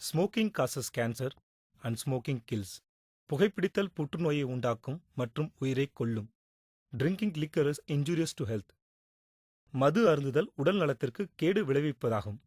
Smoking causes cancer and smoking kills. புகைப்பிடித்தல் புற்றுநோயை உண்டாக்கும் மற்றும் உயிரை கொல்லும். Drinking liquor is injurious to health. மது அருந்துதல் உடல் நலத்திற்கு கேடு விளைவிப்பதாகும்.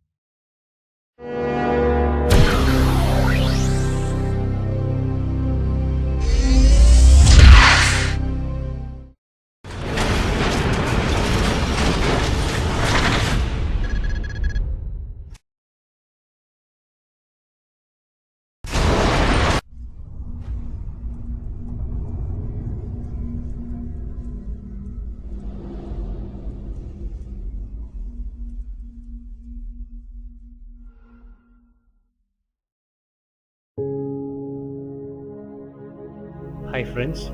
ஹாய் ஃப்ரெண்ட்ஸ்,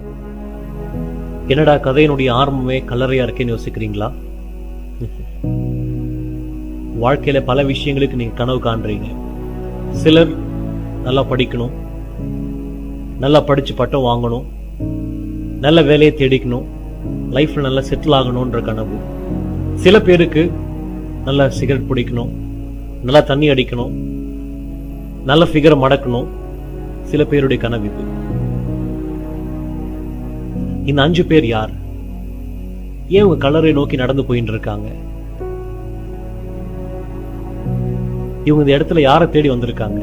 என்னடா கதையினுடைய ஆரம்பமே கல்லறையா இருக்கேன்னு யோசிக்கிறீங்களா? வாழ்க்கையில பல விஷயங்களுக்கு நீங்க கனவு காண்றீங்க. சிலர் நல்லா படிக்கணும், நல்லா படிச்சு பட்டம் வாங்கணும், நல்ல வேலையை தேடிக்கணும், லைஃப்ல நல்லா செட்டில் ஆகணும்ன்ற கனவு. சில பேருக்கு நல்லா சிகரெட் பிடிக்கணும், நல்லா தண்ணி அடிக்கணும், நல்ல ஃபிகரை மடக்கணும். சில பேருடைய கனவு இது. இந்த 5 பேர் யார்? ஏன் உங்க கல்லறை நோக்கி நடந்து போயிட்டு இருக்காங்க? இவங்க இந்த இடத்துல யாரை தேடி வந்திருக்காங்க?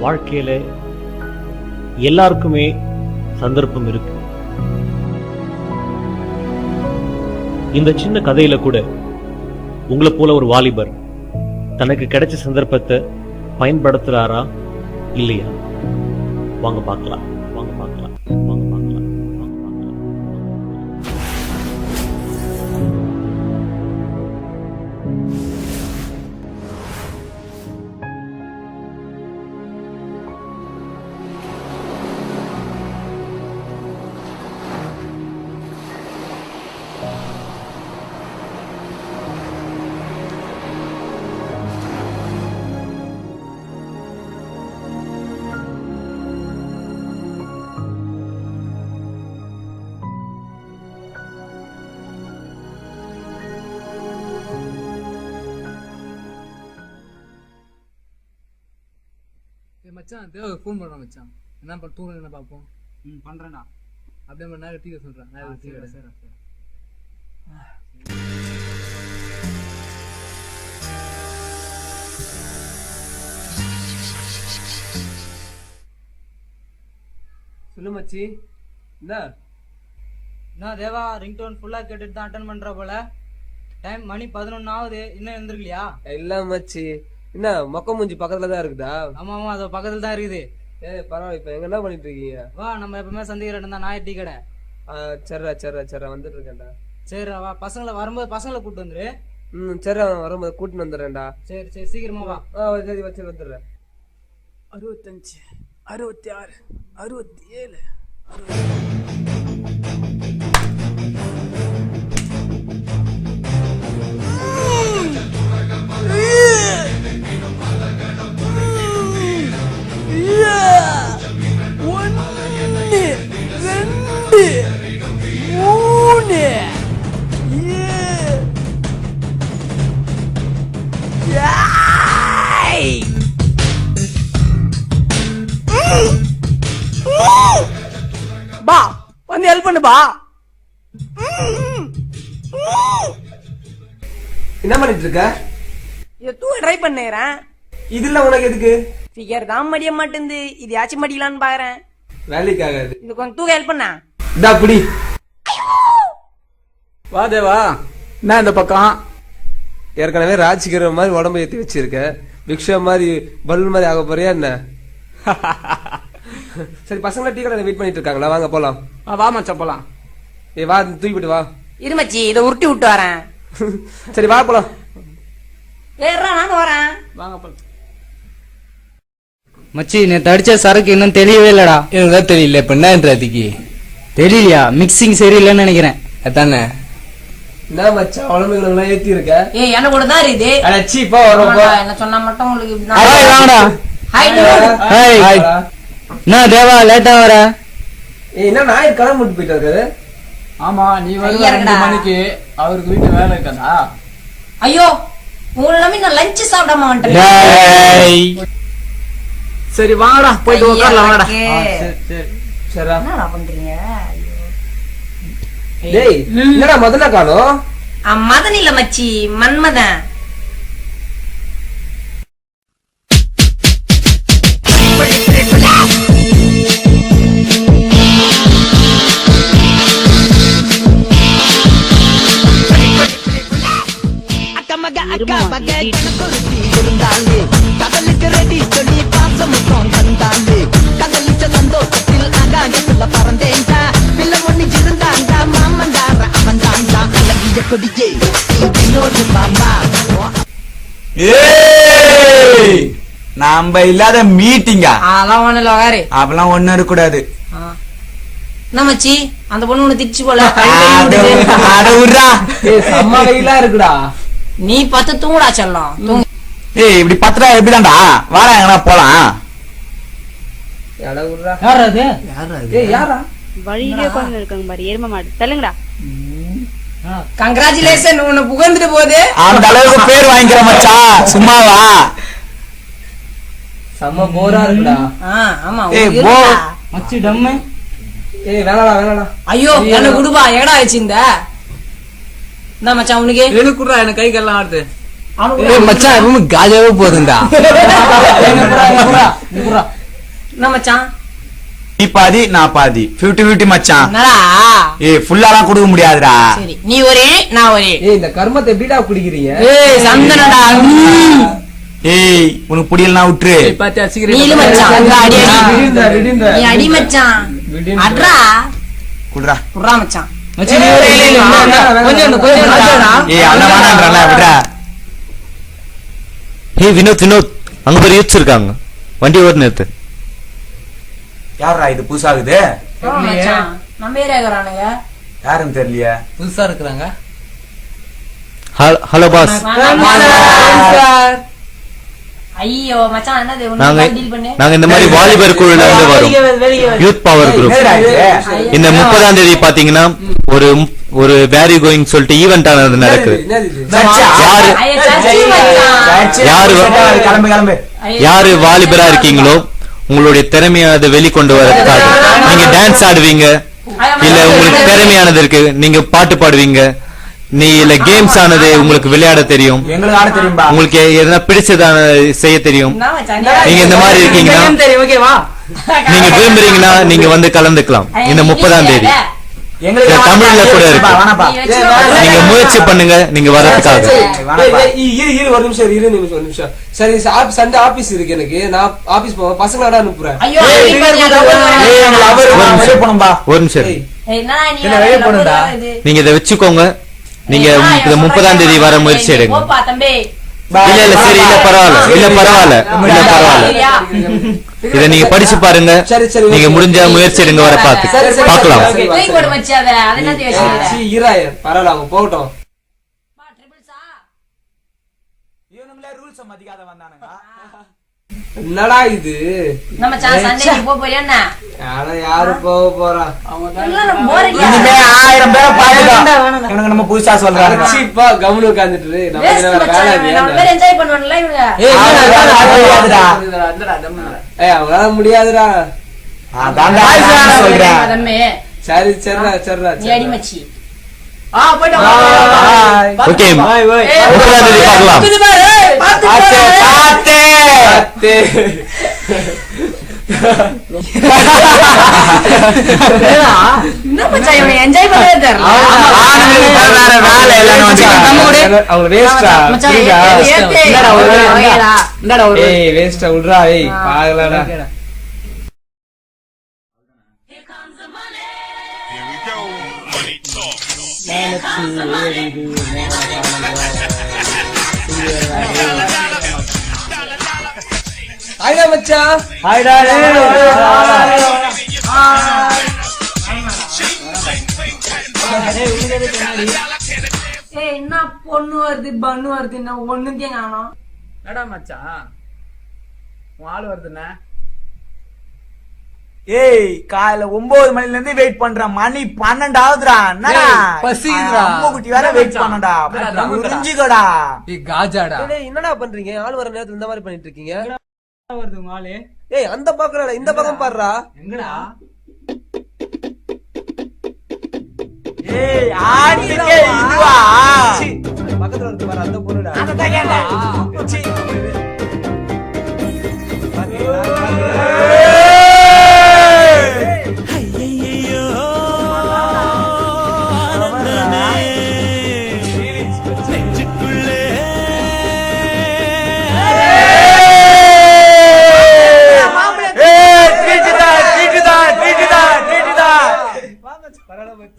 வாழ்க்கையில எல்லாருக்குமே சந்தர்ப்பம் இருக்கு. இந்த சின்ன கதையில கூட உங்களை போல ஒரு வாலிபர் தனக்கு கிடைச்ச சந்தர்ப்பத்தை பயன்படுத்துறாரா இல்லையா? வாங்க பார்க்கலாம். மச்சான் தேவை ஃபோன் பண்ணுறான் மச்சான். என்ன தூங்க என்ன பார்ப்போம். பண்ணுறேண்ணா. அப்படியே மாதிரி நேரம் டீ சொல்கிறேன். நேரம் டீ கடை. சரி சொல்லு மச்சி. என்ன தேவா, ரிங்டோன் ஃபுல்லாக கேட்டுட்டு தான் அட்டன் பண்ணுற போல. டைம் மணி 11 ஆகுது, இன்னும் எழுந்திருக்கலையா? இல்லை மச்சி, என்ன மொக்க மூஞ்சி பக்கத்துல தான் இருக்குதா? ஆமா அது பக்கத்துல தான் இருக்குது. பரவாயில்ல. இப்ப எங்க என்ன பண்ணிட்டு இருக்கீங்க? வா, நம்ம எப்பவுமே சந்திக்கிற இடம் தான் நாய் டீ கடை. சரிடா வந்துட்டு இருக்கேன்டா. சரி வா, பசங்களை வரும்போது பசங்களை கூட்டு வந்துரு. சரி, வரும்போது கூட்டின்னு வந்துடுறேன்டா. சரி சீக்கிரமா வா. சரி வச்சு வந்துடுறேன். 65, 66, 67, பா வந்து ஹெல்ப் பண்ணு பா. என்ன பண்ணிட்டு இருக்க? இத தூக்க ட்ரை பண்ணேறேன். இதுல உனக்கு எதுக்கு? ஃபிகர் தான் மடிய மாட்டேங்குது. இது யாச்சும் மடிக்கலான்னு பாக்குறேன். வேலைக்கு ஆகாது. இது கொஞ்சம் தூக்க ஹெல்ப் பண்ணா. இதா புடி. வா தேவா, என்ன இந்த பக்கம்? ஏற்கனவே ராஜ்கிற மாதிரி உடம்பு ஏற்றி வச்சிருக்க. விக்ஷா மாதிரி பலூன் மாதிரி ஆக போறியா என்ன? சரி, பசங்கள டீ கடை வெயிட் பண்ணிட்டு இருக்காங்களா? வாங்க போலாம். வா மச்சான் போலாம். வா, தூக்கிட்டு வா. இருமச்சி, இதை உருட்டி விட்டு வரேன். சரி வா போலாம். வேறா நானும் வரேன். வாங்க போலாம். மச்சி நேத்து அடிச்ச சரக்கு இன்னும் தெரியவே இல்லடா. எனக்கு தான் தெரியல இப்ப என்னன்றதுக்கு தெரியலையா? மிக்சிங் சரியில்லைன்னு நினைக்கிறேன். அதானே என்ன மச்சான் உடம்புகள் ஏத்தி இருக்க ஏய் என்ன கூட தான் இருக்குது. அடச்சி இப்போ வரோம் என்ன சொன்னா மட்டும் உங்களுக்கு ஹாய் வாங்கடா. ஹாய். என்ன தேவா லேட்டா வர? என்ன நாய் கிளம்பி விட்டு போயிட்டு இருக்காரு. ஆமா நீ வந்து ஐயா 2 இருக்கடா. மணிக்கு அவருக்கு வீட்டு வேலை இருக்கா? ஐயோ உங்களை நம்பி நான் லஞ்ச் சாப்பிடாம வந்துட்டேன். டேய். சரி வாங்கடா போயிட்டு உட்காரலாம் வாங்கடா. சரிடா என்னடா பண்றீங்க? டேய் என்னடா முதல்ல காணோம். மதன் இல்ல மச்சி, மன்மதன். நாம இல்லாத மீட்டிங்கா? அதெல்லாம் ஒண்ணு இல்ல வாரு. அப்பெல்லாம் ஒண்ணும் இருக்க கூடாது. என்ன மச்சி அந்த பொண்ணு உன்னை திச்சு போல. அட விட்றா. செம்ம வெயிலா இருக்குடா. நீ பத்து தூங்குடா செல்லம். தூங்கு. ஏய் இப்படி பத்திரா எப்படிதான்டா? வாடா எங்கனா போலாம். எடா விட்றா. யாரா அது? ஏய் யாரா? வழியிலே உட்கார்ந்து இருக்காங்க பாரு எரும மாடு. தள்ளுங்கடா. கங்க்ராச்சுலேஷன் உன்னை புகழ்ந்துட்டு போகுது. அந்த அளவுக்கு பேர் வாங்கிக்கிற மச்சான். சும்மாவா? செம்ம போரா இருக்குடா. ஆமா ஏய், உனக்கு போ. இருக்குடா. மச்சி டம்மு. ஏய் வேணாடா. ஐயோ என்ன குடுப்பா எங்கடா வச்சிருந்த? என்ன மச்சான் உனக்கு? எனக்கு கூட எனக்கு கை கல்லாம் ஆடுது. ஏய் மச்சான் எப்பவும் காஜாவே போதும்டா. என்ன மச்சான்? நீ பாதி நான் பாதி 50-50 மச்சான். என்னடா? ஏய் ஃபுல்லாலாம் கொடுக்க முடியாதுடா. சரி நீ ஒரே நான் ஒரே. ஏய் இந்த கர்மத்தை எப்படிடா குடிக்கிறீங்க? ஏய் சந்தனடா. ஏய் உனக்கு புரியலனா விட்டுரு. பாத்தியா நீ சிகரெட் இழு மச்சான். அங்க அடி அடி. விடுந்த. நீ அடி மச்சான். அட்ரா. குடுறா. புறா மச்சான். மச்சி நீ ஒரே இல்ல. கொஞ்சம் ஏய் அண்ணா வேணான்றல விடுறா. ஹே வினோத் அங்க ஒரு யூத்ஸ் இருக்காங்க. வண்டி ஓட நிறுத்து. யாரா இது புதுசாகுது? மச்சான் நம்ம ஏரியாக்குறானுங்க. யாருன்னு தெரியலையே. புதுசா இருக்குறாங்க. Hello boss. ஐயோ மச்சான் என்னது நாங்க ஒன்னு டீல் பண்ணு. நாங்க இந்த மாதிரி வாலிபர் குழுல இருந்து வரோம். Youth power group. என்னடா இது? இந்த 30ஆம் தேதி பாத்தீங்கன்னா ஒரு வேரி கோயிங் சொல்லிட்டு ஈவென்ட் ஆனது நடக்குது. என்னது இது? சச்சா. யாரு ஐயா சச்சி மச்சான். யாரு யாரு வாலிபரா இருக்கீங்களோ உங்களுடைய திறமையானதை வெளிக்கொண்டு வரதுக்காக நீங்க டான்ஸ் ஆடுவீங்க, இல்ல உங்களுக்கு திறமையானது இருக்கு நீங்க பாட்டு பாடுவீங்க, நீ இல்ல கேம்ஸ் ஆனது உங்களுக்கு விளையாட தெரியும், எங்களுக்கு ஆட தெரியும்பா. உங்களுக்கு எதனா பிடிச்சதான செய்ய தெரியும், என்ன மச்சான்? நீங்க இந்த மாதிரி இருக்கீங்கன்னா தெரியும் ஓகேவா? நீங்க விரும்புறீங்கன்னா நீங்க வந்து கலந்துக்கலாம் இந்த 30ஆம் தேதி. எங்களுக்கு இது தமிழ்ல கூட இருக்கு. வேணாப்பா. நீங்க முயற்சி பண்ணுங்க நீங்க வரதுக்காக. இரு ஒரு நிமிஷம். சரி சண்டே ஆபீஸ் இருக்கு எனக்கு. நான் ஆபீஸ் போவேன். பசங்களோட அனுப்புறேன். ஐயோ ஏய் எங்களை அவரு வெளிய போணும்பா. ஒரு நிமிஷம் ஏய், என்னடா நீ என்ன வெளிய போணும்டா? நீங்க இதை வச்சுக்கோங்க. நீங்க இந்த 30ஆம் தேதி வர முயற்சி எடுங்க. போப்பா தம்பி. இல்ல சரி இல்ல பரவாயில்ல. இத நீங்க படிச்சு பாருங்க. சரி, சரி, நீங்க ஓகே. முடிஞ்ச முயற்சி எடுங்க வர சரி, சரி. பார்க்கலாம். தூக்கி போடு மச்சி அத. அது என்ன யோசிக்கிறீங்க? சீ, இராய பரவாயில்ல அவங்க போகட்டும். பா ட்ரிபிள்ஸா? இவனுங்களே ரூல்ஸ் மதிக்காத வந்தானுங்க. என்னடா இது? நம்ம மச்சான் சண்டே நீ போறியா என்ன? ஆனா யாரு போக போறா? எல்லாம் போர் இனிமே அடிக்குது. 1000 பேரை பாத்துக்கலாம். இவனுங்க நம்ம புதுசா சொல்றாங்க. அடிச்சுப்பா கம்முனு உட்கார்ந்துட்டு இரு. நம்ம வேஸ்ட் வேற மச்சான். வேலை நம்ம இல்லையா? பேர் என்ஜாய் பண்ணுவாங்கல இவங்க. ஏய் அவங்களால முடியாதுடா. அதான்டா சொல்றேன். தம்பி சரி சரிடா. நீ அடி மச்சி. போய்ட்டு Bye. Okay Bye. 30ஆம் தேதி பார்க்கலாம். இது பாரு. பாத்து பாத்தே. அத்தே. என்ன மச்சான் இவங்க என்ஜாய் பண்ணவே தெரியல. வேற வேலை இல்லைன்னு வச்சுக்கோங்க. அவங்க வேஸ்டா. மச்சான் ஏத்து. என்னடா ஒரு வேலை? ஓகேடா. ஏய் வேஸ்டா விட்றா. ஏய் பாகலடா. மச்சான். என்ன பொண்ணு வருது பண்ணு வருது என்ன ஒண்ணுக்கே காணோம். என்னடா மச்சான் உன் ஆள் வருதுண்ணே. ஏய் காலையில 9 மணில இருந்து வெயிட் பண்றேன், மணி 12 ஆகுதுடா. என்னடா பசிக்குதுடா. அம்மா குட்டி வேற வெயிட் பண்ணடா, புரிஞ்சுக்கடா. காஜாடா. என்னடா பண்றீங்க? ஆள் வர நேரத்துல இந்த மாதிரி பண்ணிட்டு இருக்கீங்க. வருது உங்க ஆளு. ஏய் அந்த பக்கம் இந்த பக்கம் பாருடா. எங்கடா? ஏய் ஆட்டுக்கே இதுவா? பக்கத்துல இருந்து பாரு அந்த பொண்ணுடா. அதான் கேட்டா.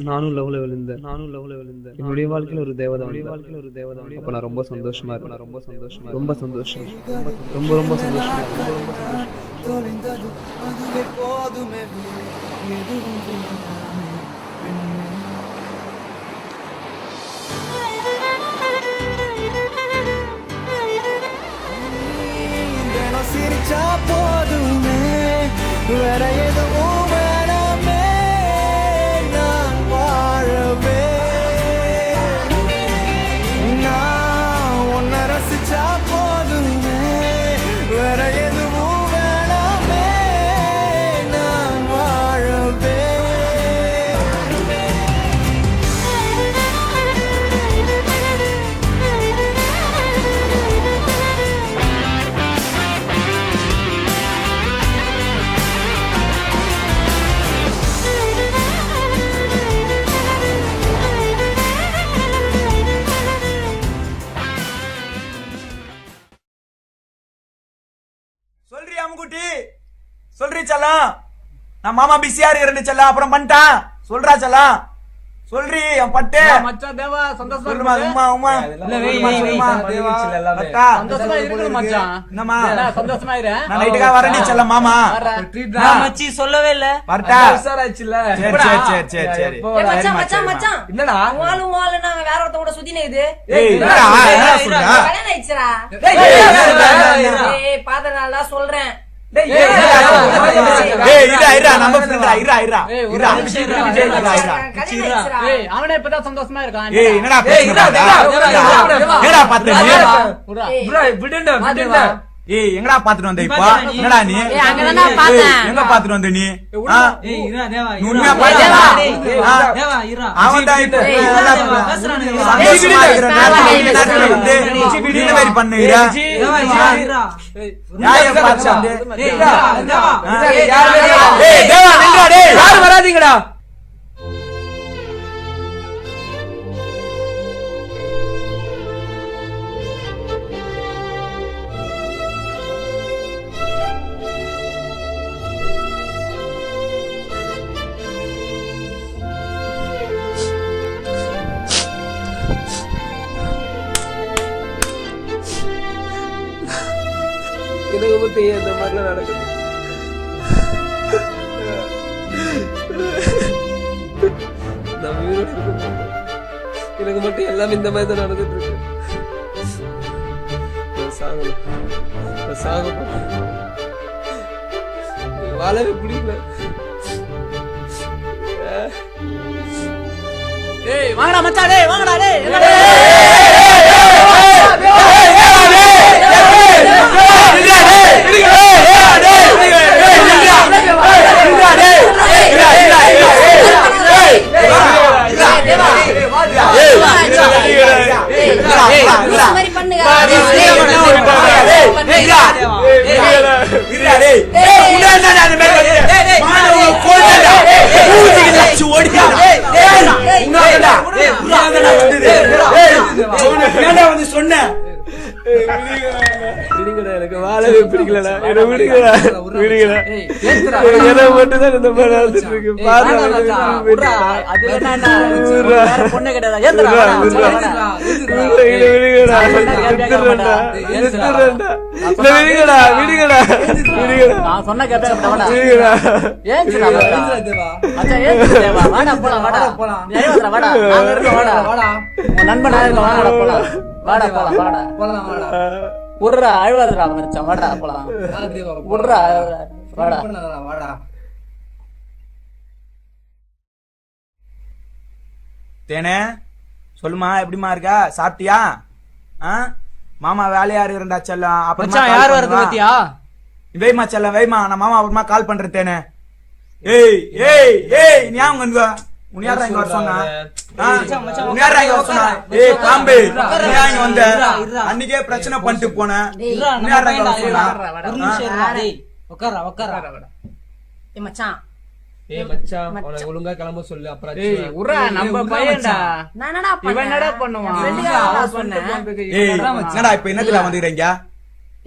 நானும் லவ்ல விழுந்தேன். என்னுடைய வாழ்க்கையில ஒரு தேவதை. அப்ப நான் ரொம்ப சந்தோஷமா இருப்பேன். ரொம்ப சந்தோஷம். ரொம்ப சந்தோஷமா. சிரிச்சா போதுமே, வேற எதுவும் வேணாமே, நான் வாழவே. நான் உன்னை ரசிச்சா போதுமே, வேற எதுவும் வேணாமே, நான் வாழவே. சொல்றி அம்முக்குட்டி, சொல்றி செல்லம். நான் மாமா பிஸியா இருக்கிறேன் செல்லம், அப்புறம் பண்ணிட்டான். சொல்றா செல்லம், சொல்றி என் பட்டு. மச்சான் தேவா சந்தோஷமா சொல்லுமா உமா உமா. அக்கா சந்தோஷமா இருக்கு மச்சான். என்னம்மா சந்தோஷமா இரு. நான் நைட்டுக்கா வரேன்டி செல்லம் மாமா. மச்சி சொல்லவே இல்ல. வரட்டா? உஷாராச்சுல. சரி. மச்சான் என்னடா? வாழு நாங்க வேற ஒருத்த கூட சுத்தினேது. ஏய் என்னடா என்ன சொல்ற? கல்யாணம் ஆயிடுச்சுடா. ஏய் பாத நாளா சொல்றேன். ஏய் இரா நம்ம ஃப்ரெண்டா இரா. ஏய் அவனே இப்பதான் சந்தோஷமா இருக்கான். ஏய் என்னடா என்னடா பாத்து விடுடா. ஏய் எங்கடா பாத்துட்டு வந்த இப்ப? என்னடா நீ அங்கதான்டா பார்த்தேன். எங்க பாத்துட்டு வந்த நீ? ஏய் இரா தேவா. நீ உண்மையா பாத்தியா? தேவா இரா. அவன் தான் இப்ப பேசுறானே. சந்தோஷமா இருக்கிற நேரத்துல வந்து இந்த மாதிரி பண்ணுகிறா. தேவா இரா. யாரை பாத்து வந்து? ஏய் தேவா. ஏய் தேவா நில்றா டேய். யாரும் வராதீங்கடா. எனக்கு மட்டும் ஏன் இந்த மாதிரிலாம் நடக்குது? நான் உயிரோட இருக்கணும். எனக்கு மட்டும் எல்லாமே இந்த மாதிரி தான் நடந்துட்டு இருக்கு. நான் சாக போறேன். வாழவே பிடிக்கல. ஏய் வாங்கடா மச்சான் டேய் வாங்கடா டேய். எனக்கு வாழவே பிடிக்கலடா. என்ன விடுங்கடா, விடுங்கடா. என்ன மட்டும் தான் இந்த மாதிரி நடந்துட்டு இருக்கு. பொண்ணு கிடையாது. நான் சொன்ன கேட்டா நண்பனா உடுறா அழுவாதுடா மச்சான். வாடா போலாம். உடுறா வாடா. தேனே சொல்லுமா, எப்படிமா இருக்கா? சாப்பிட்டியா? மாமா வேலையா இருக்கிறா செல்லம். அப்புறம் யார் வரது பத்தியா? வைமா செல்லம், வைமா. நான் மாமா அப்புறமா கால் பண்றேன். தேனே ஏய் ஏய் ஏய், நீ ஏன் இங்க உனியாரா இங்க வர சொன்னா? உனியாரா இங்க வர சொன்னா? ஏய் காம்பே, நீ ஏன் இங்க வந்த? அன்னைக்கே பிரச்சனை பண்ணிட்டு போன. உனியாரா இங்க வர சொன்னா? உட்காரா உட்காரா. ஏய் மச்சான், அவனை ஒழுங்கா கிளம்ப சொல்லு. அப்புறம் நம்ம பையன்டா. நான் என்னடா இவன் என்னடா பண்ணுவான்? ஏய் என்னடா இப்ப என்னத்துல வந்துறீங்க?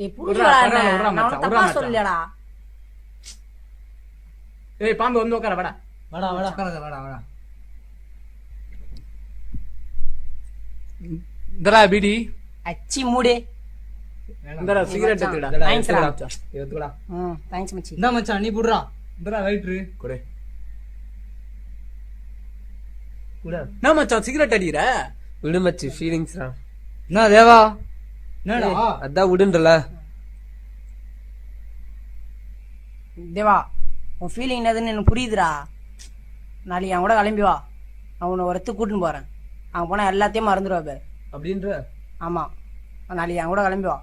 ஏய் புடிடா, நான் தப்பா சொல்லலடா. ஏய் பாம்பு வந்து உட்கார. வாடா வாடா வாடா வாடா வாடா. இந்தடா பீடி. அச்சி மூடு. இந்தடா சிகரெட் எடுத்துடா. எடுத்துடா. தேங்க்ஸ் மச்சி. இந்த மச்சான் நீ புடுறா. இந்தடா ரைட்ரு கொடு. என்ன மச்சான் சிகரெட் அடிக்கிற? விடு மச்சி, ஃபீலிங்ஸ்டா. என்ன தேவா? என்னடா? அதான் விடுன்றல. தேவா, உன் ஃபீலிங் என்னதுன்னு எனக்கு புரியுதுடா. நாளைக்கு என் கூட கிளம்பி வா. நான் உன்னை ஒருத்து கூட்டின்னு போறேன். அங்க போனா எல்லாத்தையும் மறந்துடுவா. அப்படின்ற? ஆமா, நாளைக்கு என் கூட கிளம்பி வா.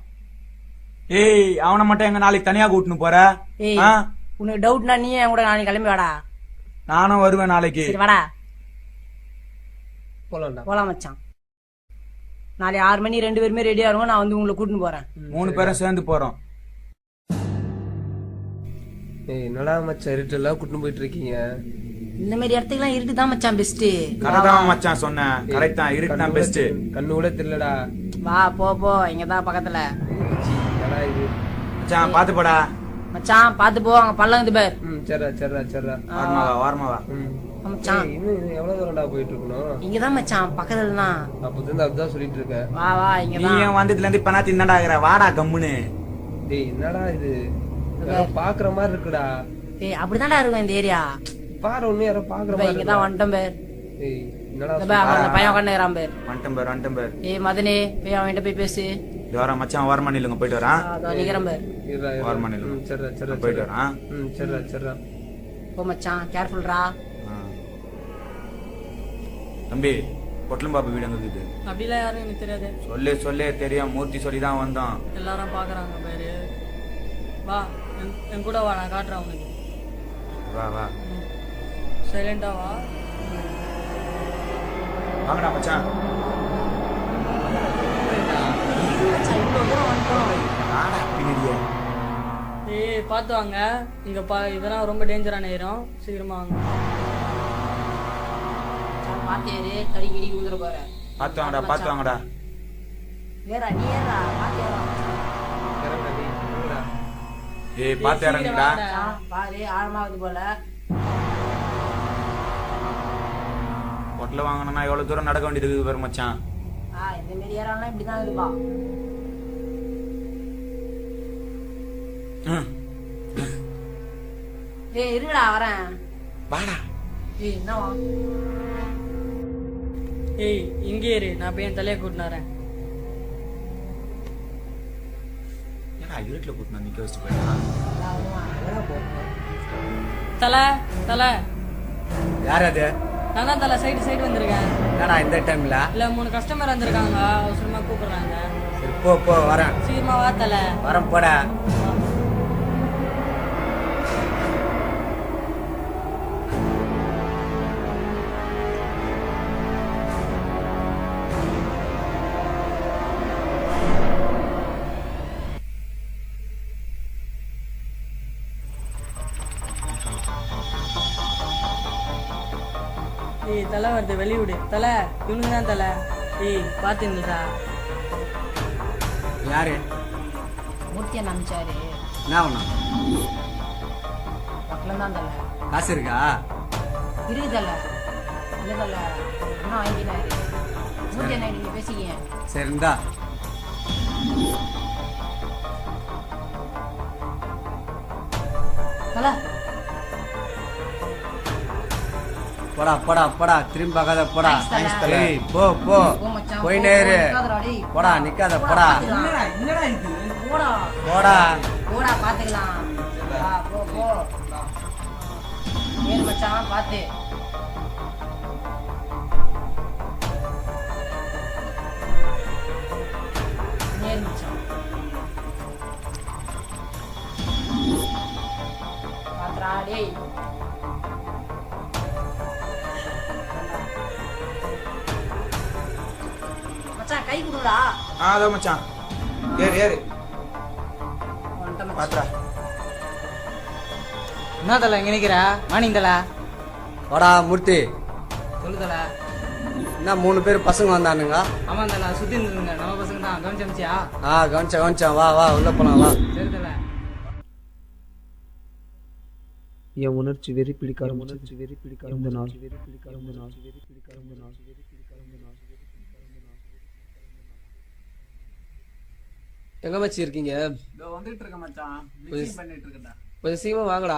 ஏய் அவனை மட்டும் எங்க நாளைக்கு தனியா கூட்டின்னு போற? ஏய் உனக்கு டவுட்னா நீ என் கூட நாளைக்கு கிளம்பி வாடா. நானும் வருவேன் நாளைக்கு. சரி வாடா போலாம்டா. போலாம் மச்சான். நாளைக்கு 6 மணி 2 பேருமே ரெடியா இருங்க. நான் வந்து உங்களை கூட்டின்னு போறேன். 3 பேரும் சேர்ந்து போறோம். ஏய் என்னடா மச்சான் இருட்டெல்லாம் கூட்டின்னு போயிட்டு இருக்கீங்க? இந்த மாதிரி இடத்துக்குலாம் இருட்டு தான் மச்சான் பெஸ்ட். கரெக்டா மச்சான் சொன்னேன். கரெக்ட் தான், இருட்டு தான் பெஸ்ட். கண்ணு கூட தெரியலடா. வா போ இங்கதான் பக்கத்துல. என்னடா இது? மச்சான் பாத்து போடா. மச்சான் பாத்து போ, அங்க பள்ளம் இது பேர். சரிடா. வாரமாவா. மச்சான் இன்னும் எவ்வளவு தூரம்டா போயிட்டு இருக்கணும்? இங்கதான் மச்சான் பக்கத்துல தான். அப்பதான் அப்படிதான் சொல்லிட்டு இருக்க. வா நீ இங்கதான். ஏன் வந்ததுல இருந்து இப்ப நான் தின்னடா இருக்கிற? வாடா கம்முன்னு. டேய் என்னடா இது? பாக்குற மாதிரி இருக்குடா. ஏய் அப்படிதான்டா இருக்கும் இந்த ஏரியா. பாரு ஒண்ணு யாரோ பாக்குற மாதிரி. இங்கதான் வந்துட்டோம் பேர். ஏய் என்னடா அந்த பையன் உட்காந்துக்கிறான் பேர். வந்துட்டம் பேர். ஏய் மதனே, போய் அவன்கிட்ட போய் பேசு. வர மச்சான் ஓரமா நில்லுங்க, போயிட்டு வரான். அதோ நிக்கிறேன் பேர். ஓரமா நில்லுங்க. சரிடா போயிட்டு வரான். சரிடா. போ மச்சான், கேர்ஃபுல்ரா. தம்பி பொட்டலம் பாபு வீடு எங்க இருக்குது? அப்படிலாம் யாரும் எனக்கு தெரியாது. சொல்லு தெரியும். மூர்த்தி சொல்லி தான் வந்தோம். எல்லாரும் பாக்குறாங்க பேரு. வா என் கூட வா, நான் காட்டுறேன் உனக்கு. வா சைலண்டா வா. வாங்கடா மச்சான். ஏய் பார்த்து வாங்க. இங்க இதெல்லாம் ரொம்ப டேஞ்சரான ஏரியம். சீக்கிரமா வாங்க. பாத்தேரு கடி கிடி ஊதுற போற. பாத்து வாங்கடா. ஏறா நீ ஏறா, பாத்து ஏறா. ஏய் பாத்து இறங்குடா. பாரு ஆழமாவது போல. பொட்டல வாங்கணும்னா எவ்வளவு தூரம் நடக்க வேண்டியது இருக்குது பாரு மச்சான். இந்த மாதிரி ஏறாலாம் இப்படிதான் இருப்பா. ஏய் இருடா வரேன். வாடா. ஏய் என்னவா? ஏய் இங்கே இரு, நான் போய் என் தலையை கூட்டினாரேன். ஏன்னா இருட்டுல கூட்டினா நிக்க வச்சுட்டு போயிடலாம். தலை யார் அது? நான் தான் தலை. சைடு வந்திருக்கேன். என்னடா இந்த டைம்ல? இல்ல 3 கஸ்டமர் வந்திருக்காங்க, அவசரமா கூப்பிடுறாங்க. சரி போ வரேன். சீக்கிரமா வா தலை. வரேன் போட. ஏய் தலை வருது, வெளிவிடு தலை. இவனுங்க தான் தலை. ஏய் பாத்துங்களா? யாரு? மூர்த்தியை நம்பிச்சாரு. என்ன ஒண்ணா பக்கம் தான் தல காசு இருக்கா? இருக்குதல்ல இல்லதல்ல இன்னும் வாங்கினாரு. மூர்த்தி என்ன நீங்க பேசிக்கீங்க. சரி இந்தா. தல போடா போடா போடா திரும்பி பார்க்காத போடா. Thanks தல. ஏய் போ போ போ மச்சான், போயினே போ, இரு. நிக்காதடா டேய். போடா நிக்காத போடா என்னடா இது? போடா போடா. போடா பாத்துக்கலாம். வா, போ போ ஏறு மச்சான் பாத்து. ஏறு மச்சான் பாத்துடா டேய். மச்சான் கை குடுடா. அதோ மச்சான் ஏறு ஏறு வந்துட்ட மச்சான். பாத்துடா. என்ன தல இங்க நிக்கிற மார்னிங் தல வாடா மூர்த்தி. சொல்லு தல. என்ன 3 பேர் பசங்க வந்தானுங்க? ஆமா தல சுத்தி இருந்துருங்க நம்ம பசங்க தான் கவனிச்சா. கவனிச்சேன் வா வா உள்ள போலாம் வா. சரி தல. என் உணர்ச்சி வெறி பிடிக்க இந்த நாள் எங்க மச்சி இருக்கீங்க? வந்துட்டு இருக்க மச்சான். மிக்சிங் பண்ணிட்டு இருக்கடா. கொஞ்சம் சீக்கிரமா வாங்கடா.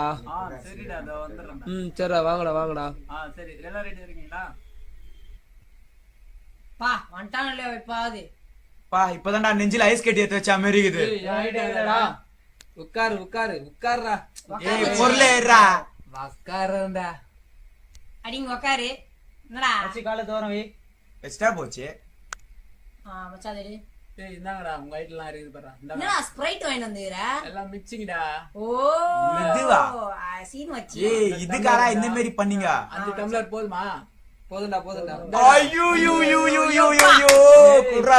சரிடா அதோ வந்துடுறேன். சரிடா வாங்கடா. சரி எல்லாம் ரெடி இருக்கீங்களா? பா வந்துட்டான் இல்லையா வைப்பாது. பா இப்பதான்டா நெஞ்சில ஐஸ் கட்டி எடுத்து வச்சா மாதிரி இருக்குது. உட்காருடா. ஏய் பொருளே ஏறா. உட்காருடா. அடிங்க உக்காரு. என்னடா வச்சு கால தோறம் வை. எக்ஸ்ட்ரா போச்சு. மச்சான் டேய். டேய் இந்தாங்கடா உங்க ஐட்டெல்லாம் இருக்குது பாரு. என்னடா ஸ்ப்ரைட் வாங்கி வந்துங்கற? எல்லாம் மிக்சிங்டா. ஓ இதுவா? சீன் வச்சி. ஏய் இதுக்காரா இந்த மாதிரி பண்ணீங்க? 5 டம்ளர் போதுமா? போதும்டா. ஐயோ you you you you you you குட்ரா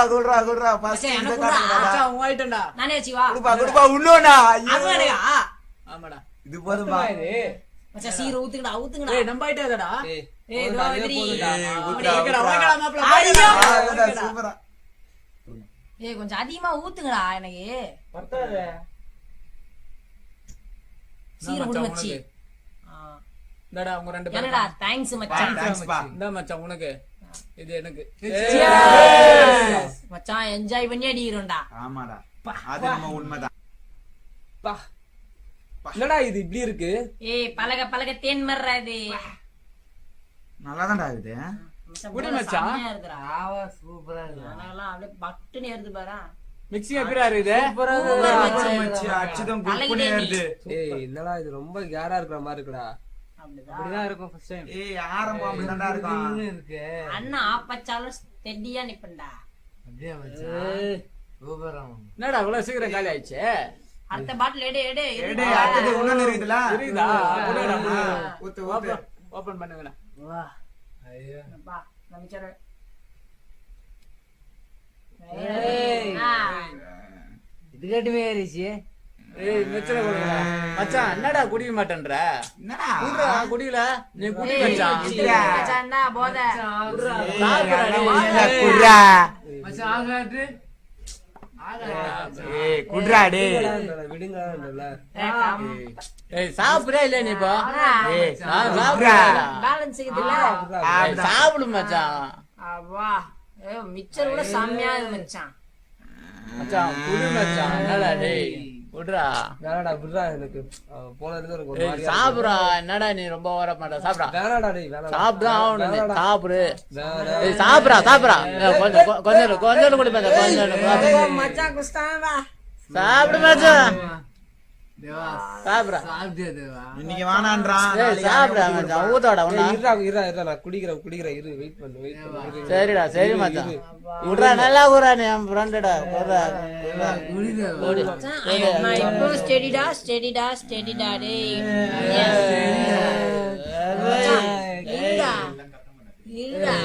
பாஸ் மச்சான், இந்த எனக்கு காட்டுடா. மச்சான் உங்க ஐட்டம்டா. நானே வச்சி வா. குடுப்பா உள்ளோனா. அதுடா. ஆமாடா. இது போதுமா? மச்சான் சீர ஊத்துங்கடா. டேய் நம்ம ஐட்டம் அதடா. ஏய் இதோ எதிரி. ஓகேடா மாப்ள. சூப்பரா. ஏய் கொஞ்சம் அதிகமா ஊத்துங்கடா எனக்கு. பத்தாதே. சீர முடி வச்சி. இந்தடா உங்க ரெண்டு என்னடா பேரும். தேங்க்ஸ் மச்சான். தேங்க்ஸ் பா. இந்த மச்சான் உனக்கு. இது எனக்கு. மச்சான் என்ஜாய் பண்ணி அடிக்கிறோம்டா. ஆமாடா. அது நம்ம உண்மைதான். என்னடா இது இப்படி இருக்கு? ஏய் பலக தேன் மர்றா இது. நல்லாதான்டா இது. குடி மச்சான். செமையா இருக்குடா. சூப்பரா இருக்கு. நானெல்லாம் அப்படியே பட்டுன்னு ஏறுது பாரு. மிக்சிங் எப்படிடா இருக்குது? அச்சுதம் குப்பனே ஏறுது. ஏய் என்னடா இது ரொம்ப கேரா இருக்கிற மாதிரி இருக்குடா. அப்படிதான் இருக்கும் ஃபர்ஸ்ட் டைம். ஏய் ஆரம்பம் அப்படிதான்டா இருக்கும். அண்ணா ஆப்பச்சாலும் ஸ்டெடியா நிப்பண்டா. என்னடா இவ்வளவு சீக்கிரம் காலி ஆயிடுச்சு? அடுத்த பாட்டில் எடு எடு அடுத்து இன்னொன்னு இருக்குதுல. இருக்குதா? குடுடா. ஊத்து ஓபன் பண்ணுங்கடா. வா பா நமிச்சற. இது கேட்டுமே ஏறிச்சு. ஏய் மிச்சர குடுடா. மச்சான் என்னடா குடிக்க மாட்டேன்ற? என்னடா? குடுடா குடில. நீ குடி மச்சான். மச்சான்டா போத. குட்ரா. மச்சான் ஆகாது. ஏய் குட்ரா டேய். விடுங்கடா. ஏய் சாப்பிடவே இல்ல நீ இப்போ. ஏய் சாப்பிடா. பேலன்ஸ் இருக்குதுல. சாப்பிடு மச்சான். வா மிச்சர் கூட செம்மையா இருக்கு மச்சான். மச்சான் குடி மச்சான். என்னடா டேய் குடுடா. வேணாடா விடுறா எனக்கு. போல இருந்து எனக்கு ஒரு ஏய் மாதிரி சாப்பிடுடா. என்னடா நீ ரொம்ப ஓவரா மாட்ட. சாப்பிடா. வேணாடா டேய் வேணாடா. சாப்பிடா ஆவணும் நீ. சாப்பிடு. வேணாடா. ஏய் சாப்பிடுடா. கொஞ்சம் குடி மச்சான். கொஞ்சம் மச்சான் குஸ்தானடா. சாப்பிடு மச்சான். சாப்பிடுடா. இன்னைக்கு வானான்றான். ஏய் சாப்பிடுடா மச்சான். ஊத்தோட ஒண்ணா. இருடா நான் குடிக்கிறேன் இரு வெயிட் பண்ணு. சரிடா சரி மச்சான். விடுறா நல்லா குடுறா நீ என் ஃப்ரெண்டுடா. குடுறா. நான் இப்போ ஸ்டெடிடா டேய். இல்லடா.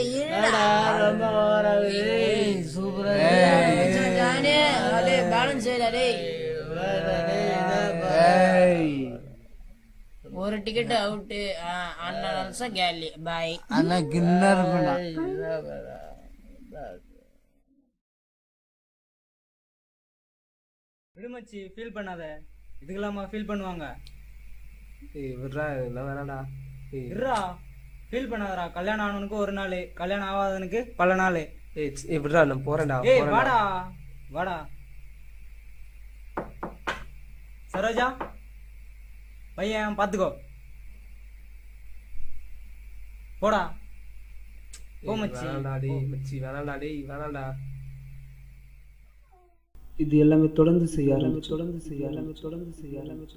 இல்லடா. ரொம்ப ஓவரா சூப்பரா. ஜானே அலே பேலன்ஸ் செய்டா டேய். ஒரு டிக்கெட் அவுட். அண்ணா கேலி பாய். அண்ணா கிண்ணர் விடுமச்சி ஃபீல் பண்ணாத, இதுக்கெல்லாமா ஃபீல் பண்ணுவாங்க? ஏய் விட்றா, இதெல்லாம் வேணாடா. இருடா, ஃபீல் பண்ணாதடா. கல்யாணம் ஆனவனுக்கு ஒரு நாள், கல்யாணம் ஆகாதவனுக்கு பல நாள். ஏய் விட்றா, நான் போறேன்டா. ஏய் வாடா வாடா. சரோஜா பையன் பாத்துக்கோ, போடா. போ மச்சி. மச்சி வேணாடா, டேய் வேணாடா. இது எல்லாமே தொடர்ந்து செய்ய ஆரம்பிச்சு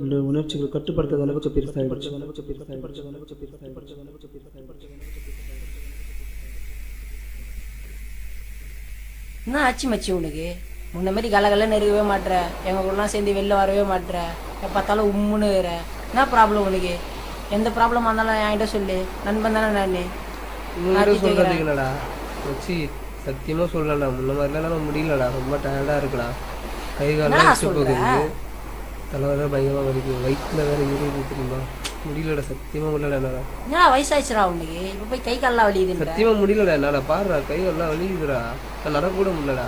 உன்னோட உணர்ச்சிகள் கட்டுப்படுத்தாத அளவுக்கு பெருசாகிடுச்சு. என்ன ஆச்சு மச்சி உனக்கு? முன்ன மாதிரி கலகலன்னு இருக்கவே மாட்டுற, எங்க கூடலாம் சேர்ந்து வெளில வரவே மாட்டுற, எப்போ பார்த்தாலும் உம்முன்னு வேற. என்ன ப்ராப்ளம் உனக்கு? எந்த ப்ராப்ளமாக இருந்தாலும் என்கிட்ட சொல்லு, நண்பன் தானே நான். உங்கள்கிட்ட சொல்றதுக்கு இல்லடா மச்சி, சத்தியமா சொல்லலடா. முன்ன மாதிரிலாம் முடியலடா, ரொம்ப டயர்டா இருக்குடா. கை காலெல்லாம் இஷ்ட போகுது, தலை வேற பயங்கரமா வலிக்குது, வயிற்றுல வேற எரியுது தெரியுமா? முடியலடா, சத்தியமா முடியலடா என்னால. என்ன வயசாயிடுச்சுடா உனக்கு? இப்போ போய் கை காலெல்லாம் வலிக்குது. சத்தியமா முடியலடா என்னால. பாருடா, கை எல்லாம் வலிக்குதுடா, நான் நடக்க கூட முடியலடா.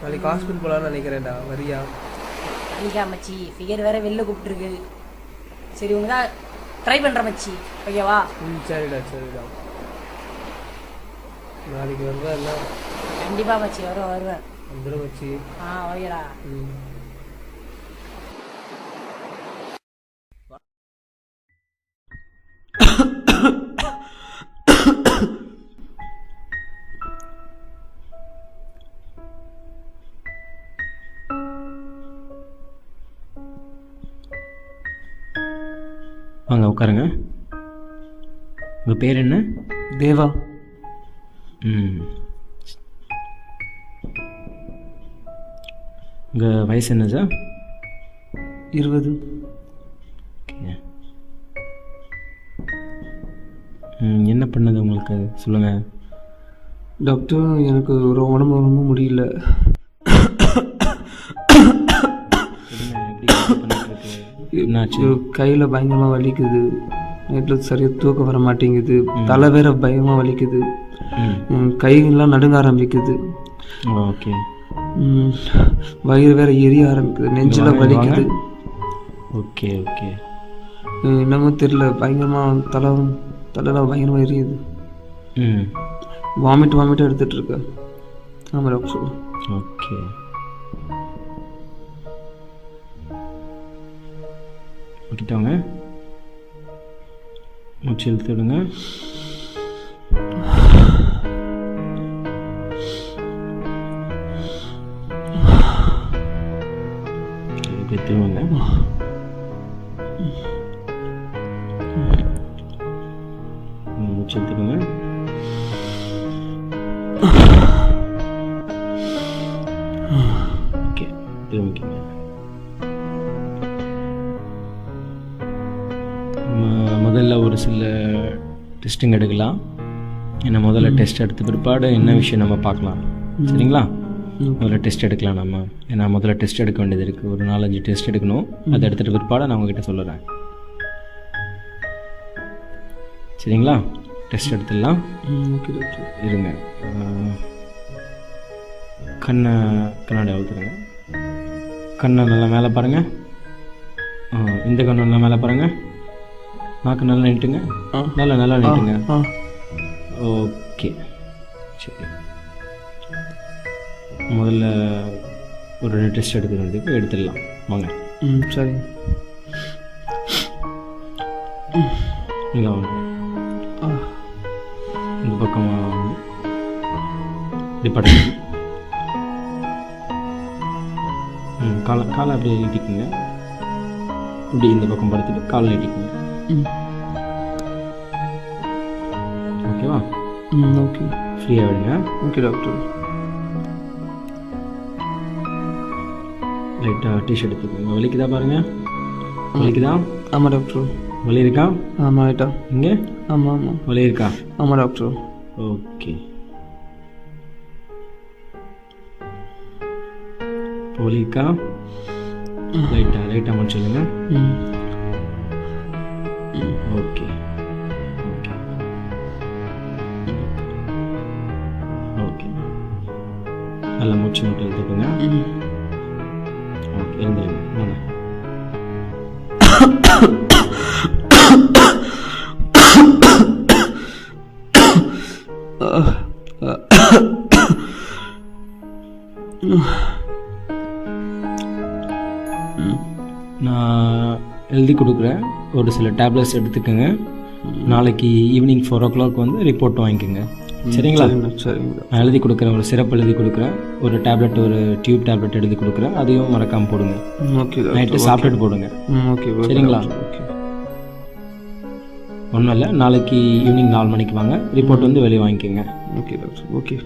நாளைக்கு ஹாஸ்பிட்டல் போலான்னு நினைக்கிறேன்டா, வரியா? நாளைக்கா மச்சி? ஃபிகர் வேற வெளில கூப்பிட்டுருக்கு. சரி உனக்கா ட்ரை பண்ற மச்சி, ஓகேவா? சரிடா சரிடா. நாளைக்கு வருவா இல்லை? கண்டிப்பா மச்சி, வருவேன். வந்துடும் மச்சி. ஓகேடா. வாங்க உட்காருங்க. உங்கள் பேர் என்ன? தேவா. உங்கள் வயசு என்ன சார்? 20. ஓகே. என்ன பண்ணது உங்களுக்கு சொல்லுங்கள். டாக்டர், எனக்கு உடம்பு ரொம்ப முடியல. கையில் பயங்கரமாக வலிக்குது, நைட்டில் சரியாக தூக்கம் வர மாட்டேங்குது, தலை வேற பயங்கரமாக வலிக்குது, கையெல்லாம் நடுங்க ஆரம்பிக்குது. ஓகே. வயிறு வேற எரிய ஆரம்பிக்குது, நெஞ்சில் வலிக்குது. Okay okay. என்னமோ தெரியல, பயங்கரமாக தலைலாம் பயங்கரமாக எரியுது. வாமிட் எடுத்துட்டு இருக்கேன். ஆமாம் டாக்டர். ஓகே. ஓகேட்டாங்க, மூச்சு இழுத்து விடுங்க. திரும்புங்க. மூச்சு இழுத்துடுங்க. ஓகே, திரும்பிக்கங்க. முதல்ல ஒரு சில டெஸ்ட்டுங்க எடுக்கலாம். ஏன்னா முதல்ல டெஸ்ட் எடுத்த பிற்பாடு என்ன விஷயம் நம்ம பார்க்கலாம், சரிங்களா? முதல்ல டெஸ்ட் எடுக்கலாம் நம்ம. ஏன்னா முதல்ல டெஸ்ட் எடுக்க வேண்டியது இருக்குது, ஒரு 4-5 டெஸ்ட் எடுக்கணும். அதை எடுத்துகிட்டு பிற்பாடு நான் உங்ககிட்ட சொல்லுறேன், சரிங்களா? டெஸ்ட் எடுத்துடலாம். இருங்க, கண்ணாடி அழுத்துருங்க. கண்ணை நல்லா மேலே பாருங்கள். இந்த கண்ணை நல்லா மேலே பாருங்கள். நாக்கு நல்லா நீட்டுங்க, நல்லா நீட்டுங்க. ஓகே, சரி. முதல்ல ஒரு 2 டெஸ்ட் எடுக்கிறதுக்கு எடுத்துடலாம் வாங்க. சரி. இங்கே வாங்க, இந்த பக்கமாக வந்து இப்படி படுங்க. காலை அப்படியே நீட்டிக்குங்க. இப்படி இந்த பக்கம் படுத்துட்டு காலை நீட்டிக்குங்க. ஓகேவா? ஓகே. ஃப்ரீயாக விடுங்க. Okay doctor. லைட்டாக டிஷர்ட் எடுத்துக்கோங்க. வலிக்குதா பாருங்கள், வலிக்குதா? ஆமாம் டாக்டர். வலி இருக்கா? ஆமாம் ரைட்டா. இங்கே? ஆமாம். வலி இருக்கா? ஆமாம் டாக்டர். ஓகே. வலி இருக்கா? லைட்டாக முடிச்சுடுங்க. Okay okay okay. நல்லா மூச்சு மட்டும் எடுத்துக்கோங்க. ஓகே எழுந்துருங்க வாங்க. நான் எழுதி கொடுக்குறேன், ஒரு சில டேப்லெட்ஸ் எடுத்துக்கோங்க. நாளைக்கு ஈவினிங் 4 o'clock வந்து ரிப்போர்ட் வாங்கிக்கோங்க. சரிங்களா? சரிங்க. நான் எழுதி கொடுக்குறேன், ஒரு சிரப் எழுதி கொடுக்குறேன், ஒரு டேப்லெட், ஒரு டியூப் டேப்லெட் எழுதி கொடுக்குறேன், அதையும் மறக்காமல் போடுங்க. ஓகே நைட்டு சாப்பிட்டுட்டு போடுங்க. ஓகே சரிங்களா? ஓகே. ஒன்றும் இல்லை, நாளைக்கு ஈவினிங் 4 மணிக்கு வாங்க, ரிப்போர்ட் வந்து வெளியே வாங்கிக்கோங்க. Okay doctor. ஓகே.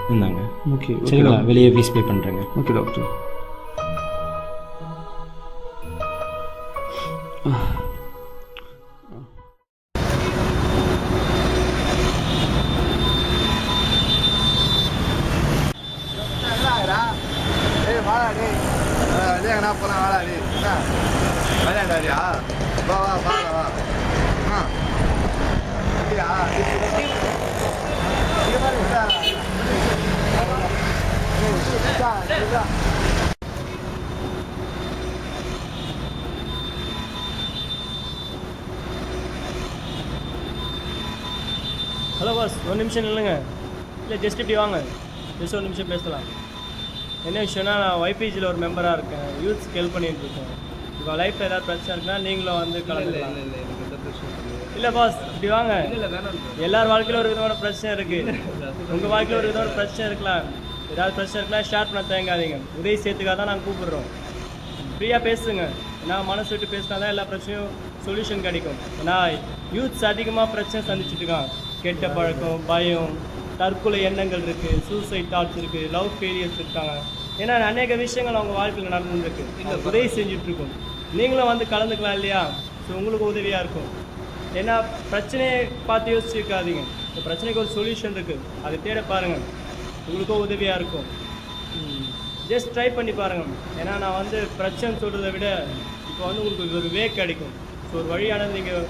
இருந்தாங்க. ஓகே. சரிங்களா? வெளியே ஃபீஸ் பே பண்ணுறேங்க. Okay doctor. ஹலோ பாஸ், ஒரு நிமிஷம் இல்லைங்க. இல்லை ஜஸ்ட் இப்படி வாங்க, ஜஸ்ட் ஒரு நிமிஷம் பேசலாம். என்ன விஷயம்னா, நான் YPGயில் ஒரு மெம்பராக இருக்கேன், யூத்ஸ்க்கு ஹெல்ப் பண்ணிட்டு இருக்கேன். இப்போ லைஃப்பில் ஏதாவது பிரச்சனை இருக்குன்னா நீங்களும் வந்து கலந்துக்கலாம். இல்லை பாஸ், இப்படி வாங்க. எல்லார் வாழ்க்கையில் ஒரு விதமான பிரச்சனை இருக்குது, உங்கள் வாழ்க்கையில் ஒரு விதமான பிரச்சனை இருக்கலாம். ஏதாவது பிரச்சனை இருக்குன்னா ஷேர் பண்ண தேங்காதீங்க, உதவி சேர்த்துக்காக தான் நாங்கள் கூப்பிடுறோம். ஃப்ரீயாக பேசுங்க, ஏன்னா மனசு விட்டு பேசினா தான் எல்லா பிரச்சனையும் சொல்யூஷன் கிடைக்கும். ஏன்னா யூத்ஸ் அதிகமாக பிரச்சனை சந்திச்சுட்டு இருக்கான். கெட்ட பழக்கம், பயம், தற்கொலை எண்ணங்கள் இருக்குது, சூசைட் தாட்ஸ் இருக்குது, லவ் ஃபெயிலியர்ஸ் இருக்காங்க. ஏன்னா அநேக விஷயங்கள் அவங்க வாழ்க்கையில் நடந்துருக்கு, உதவி செஞ்சிட்ருக்கோம். நீங்களும் வந்து கலந்துக்கலாம் இல்லையா? ஸோ உங்களுக்கு உதவியாக இருக்கும். ஏன்னா பிரச்சனையை பார்த்து யோசிச்சுருக்காதீங்க, இந்த பிரச்சனைக்கு ஒரு சொல்யூஷன் இருக்குது, அதை தேட பாருங்கள், உங்களுக்கும் உதவியாக இருக்கும். ஜஸ்ட் ட்ரை பண்ணி பாருங்கள். ஏன்னா நான் வந்து பிரச்சனை சொல்கிறத விட இப்போ வந்து உங்களுக்கு ஒரு வே கிடைக்கும். ஸோ ஒரு வழியானது நீங்கள்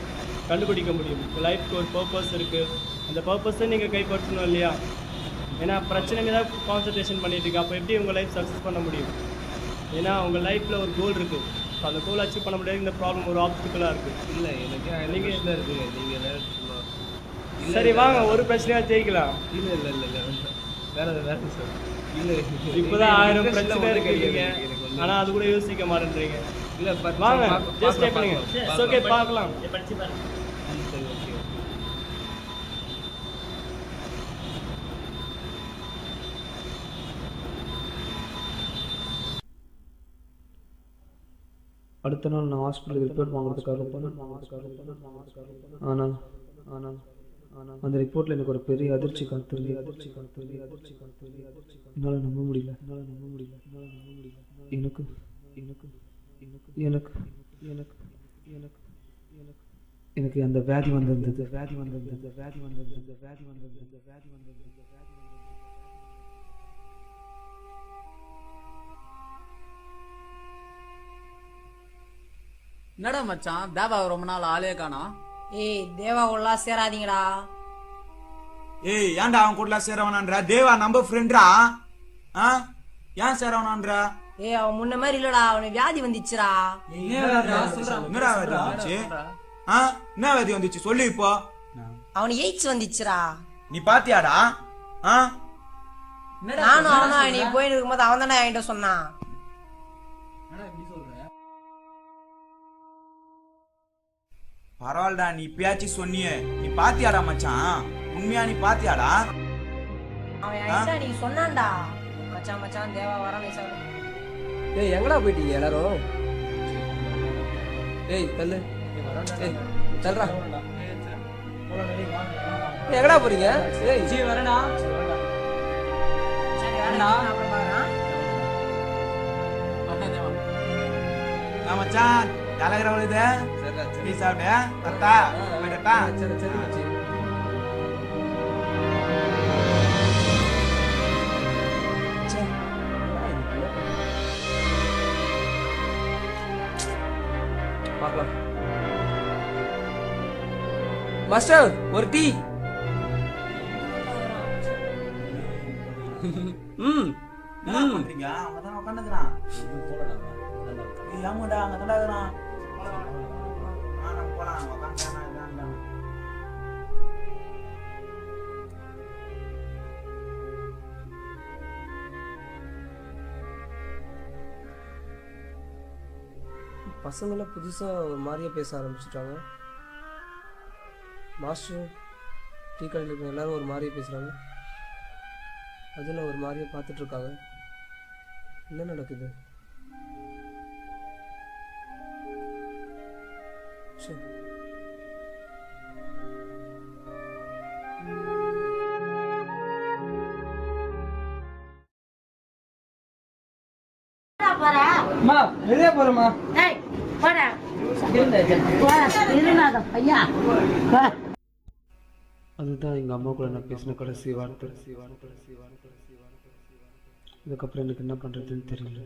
கண்டுபிடிக்க முடியும். உங்கள் லைஃப்க்கு ஒரு பர்பஸ் இருக்குது, அந்த பர்பஸை நீங்கள் கைப்பற்றணும் இல்லையா? ஏன்னா பிரச்சனை தான் கான்சன்ட்ரேஷன் பண்ணிட்டு இருக்கு, அப்போ எப்படி உங்கள் லைஃப் சக்ஸஸ் பண்ண முடியும்? ஏன்னா உங்கள் லைஃப்பில் ஒரு கோல் இருக்குது, ஸோ அந்த கோல் அச்சீவ் பண்ண முடியாது. இந்த ப்ராப்ளம் ஒரு ஆப்ஸ்டிக்கலாக இருக்குது. இல்லை எனக்கு நீங்கள் இருக்குது, நீங்கள் சரி வாங்க, ஒரு பிரச்சனையாக ஜெயிக்கலாம். இல்லை இல்லை இல்லை இல்லை வேற சார். இல்லை இப்போதான் 1000 பிரச்சனை இருக்கீங்க, ஆனால் அது கூட யோசிக்க மாட்டேன்றீங்க. இல்லை வாங்க, ஜஸ்ட் ட்ரை பண்ணுங்க. ஓகே, பார்க்கலாம். சரி ஓகே. அடுத்த நாள் நான் ஹாஸ்பிட்டலுக்கு ரிப்போர்ட் வாங்குறதுக்காக போனேன். ஆனால் அந்த ரிப்போர்ட்டில் எனக்கு ஒரு பெரிய அதிர்ச்சி காத்திருந்தது. என்னால் நம்ப முடியல. எனக்கு எனக்கு எனக்கு எனக்கு எனக்கு எனக்கு அந்த வியாதி வந்திருந்தது. என்னடா மச்சான், தேவா ரொம்ப நாள் ஆளே காணோம். ஏய், தேவா உள்ளா சேராதீங்கடா. ஏய், ஏன்டா அவன் கூட சேரவனான்ற? தேவா நம்ம ஃப்ரெண்ட்ரா. ஏன் சேரவனான்ற? ஏய், அவன் முன்ன மாதிரி இல்லடா, அவனுக்கு வியாதி வந்துச்சுடா. என்னடா வியாதி வந்துச்சு? என்ன வியாதி வந்துச்சு சொல்லு இப்போ. அவனுக்கு எய்ட்ஸ் வந்துச்சுடா. நீ பாத்தியாடா? நானும் அவனும் நீ போயின்னு இருக்கும்போது அவன் தானே என்கிட்ட சொன்னான். பரவாயில்லடா, நீ இப்பயாச்சும் சொன்னியே. நீ பாத்தியாடா மச்சான்? உண்மையா நீ பாத்தியாடா? அவன் என்கிட்ட நீ சொன்னான்டா, மச்சான் தேவா வரானே சார். ஏய், எங்கடா போயிட்டீங்க எல்லாரும்? ஏய் தள்ளு, தல்றா. எங்கடா போறீங்க? ஏய் ஜி வரேனா? சரி வரேனா, அப்புறம் பார்க்கறேன். மச்சான் ஜாலகரா வருது. நீ சாப்பிடு கரெக்டா? போயிட்டா? சரி மச்சி. பார்க்கலாம். மாஸ்டர் ஒரு டீ. என்ன பண்றீங்க? அவங்க தான் உட்காந்துக்கிறான். ஆமாடா அங்க தான் இருக்கிறான். போலாம் உட்காந்துக்கிறான். பசங்களாம் புதுசாக ஒரு மாதிரியே பேச ஆரம்பிச்சிட்டாங்க. மாஸ்டர் டீ கடையில் இருக்கிற எல்லாரும் ஒரு மாதிரியே பேசுகிறாங்க. அதில் ஒரு மாதிரியே பார்த்துட்ருக்காங்க. என்ன நடக்குது? சரி. அம்மா வெளியே போறேம்மா. அதுதான் எங்கள் அம்மா கூட நான் பேசின கடைசி வார்த்தை. இதுக்கப்புறம் எனக்கு என்ன பண்ணுறதுன்னு தெரியல.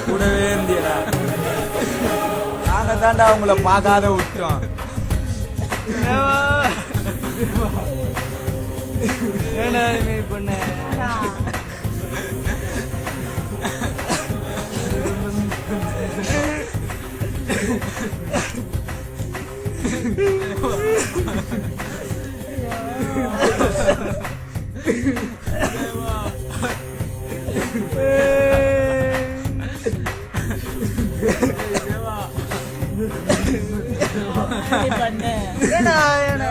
கூடவே இருந்தியடா. நாங்க தாண்டா உங்களை பார்க்காத விட்டோம். ஏன்டா இது மாதிரி பண்ண? ஏன்டா, ஏன்டா?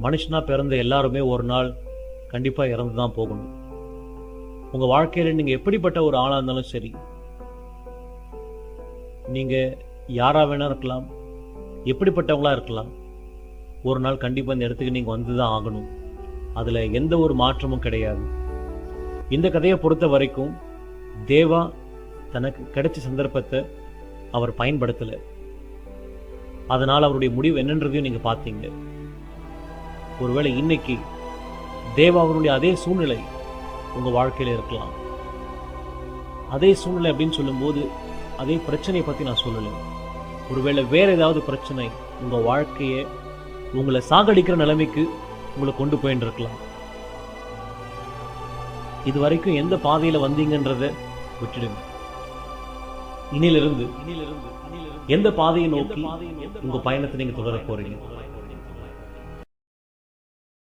மனுஷனா பிறந்த எல்லாருமே ஒரு நாள் கண்டிப்பா இறந்து தான் போகணும். உங்க வாழ்க்கையில நீங்க எப்படிப்பட்ட ஒரு ஆளா இருந்தாலும் சரி, நீங்க யாரா வேணா இருக்கலாம், எப்படிப்பட்டவங்களா இருக்கலாம், ஒரு நாள் கண்டிப்பா இந்த இடத்துக்கு நீங்க வந்துதான் ஆகணும். அதுல எந்த ஒரு மாற்றமும் கிடையாது. இந்த கதையை பொறுத்த வரைக்கும் தேவா தனக்கு கிடைச்ச சந்தர்ப்பத்தை அவர் பயன்படுத்தல. அதனால அவருடைய முடிவு என்னன்றதையும் நீங்க பார்த்தீங்க. ஒருவேளை இன்னைக்கு தேவாவினுடைய அதே சூழ்நிலை உங்க வாழ்க்கையில இருக்கலாம். அதே சூழ்நிலை அப்படின்னு சொல்லும்போது அதே பிரச்சனையை பத்தி நான் சொல்லலை. ஒருவேளை வேற ஏதாவது பிரச்சனை உங்க வாழ்க்கையை உங்களை சாகடிக்கிற நிலைமைக்கு உங்களை கொண்டு போயின்னு இருக்கலாம். இது வரைக்கும் எந்த பாதையில வந்தீங்கன்றத விட்டுடுங்க. இனியிலிருந்து எந்த பாதையை நோக்கி உங்க பயணத்தை நீங்க தொடர போறீங்க?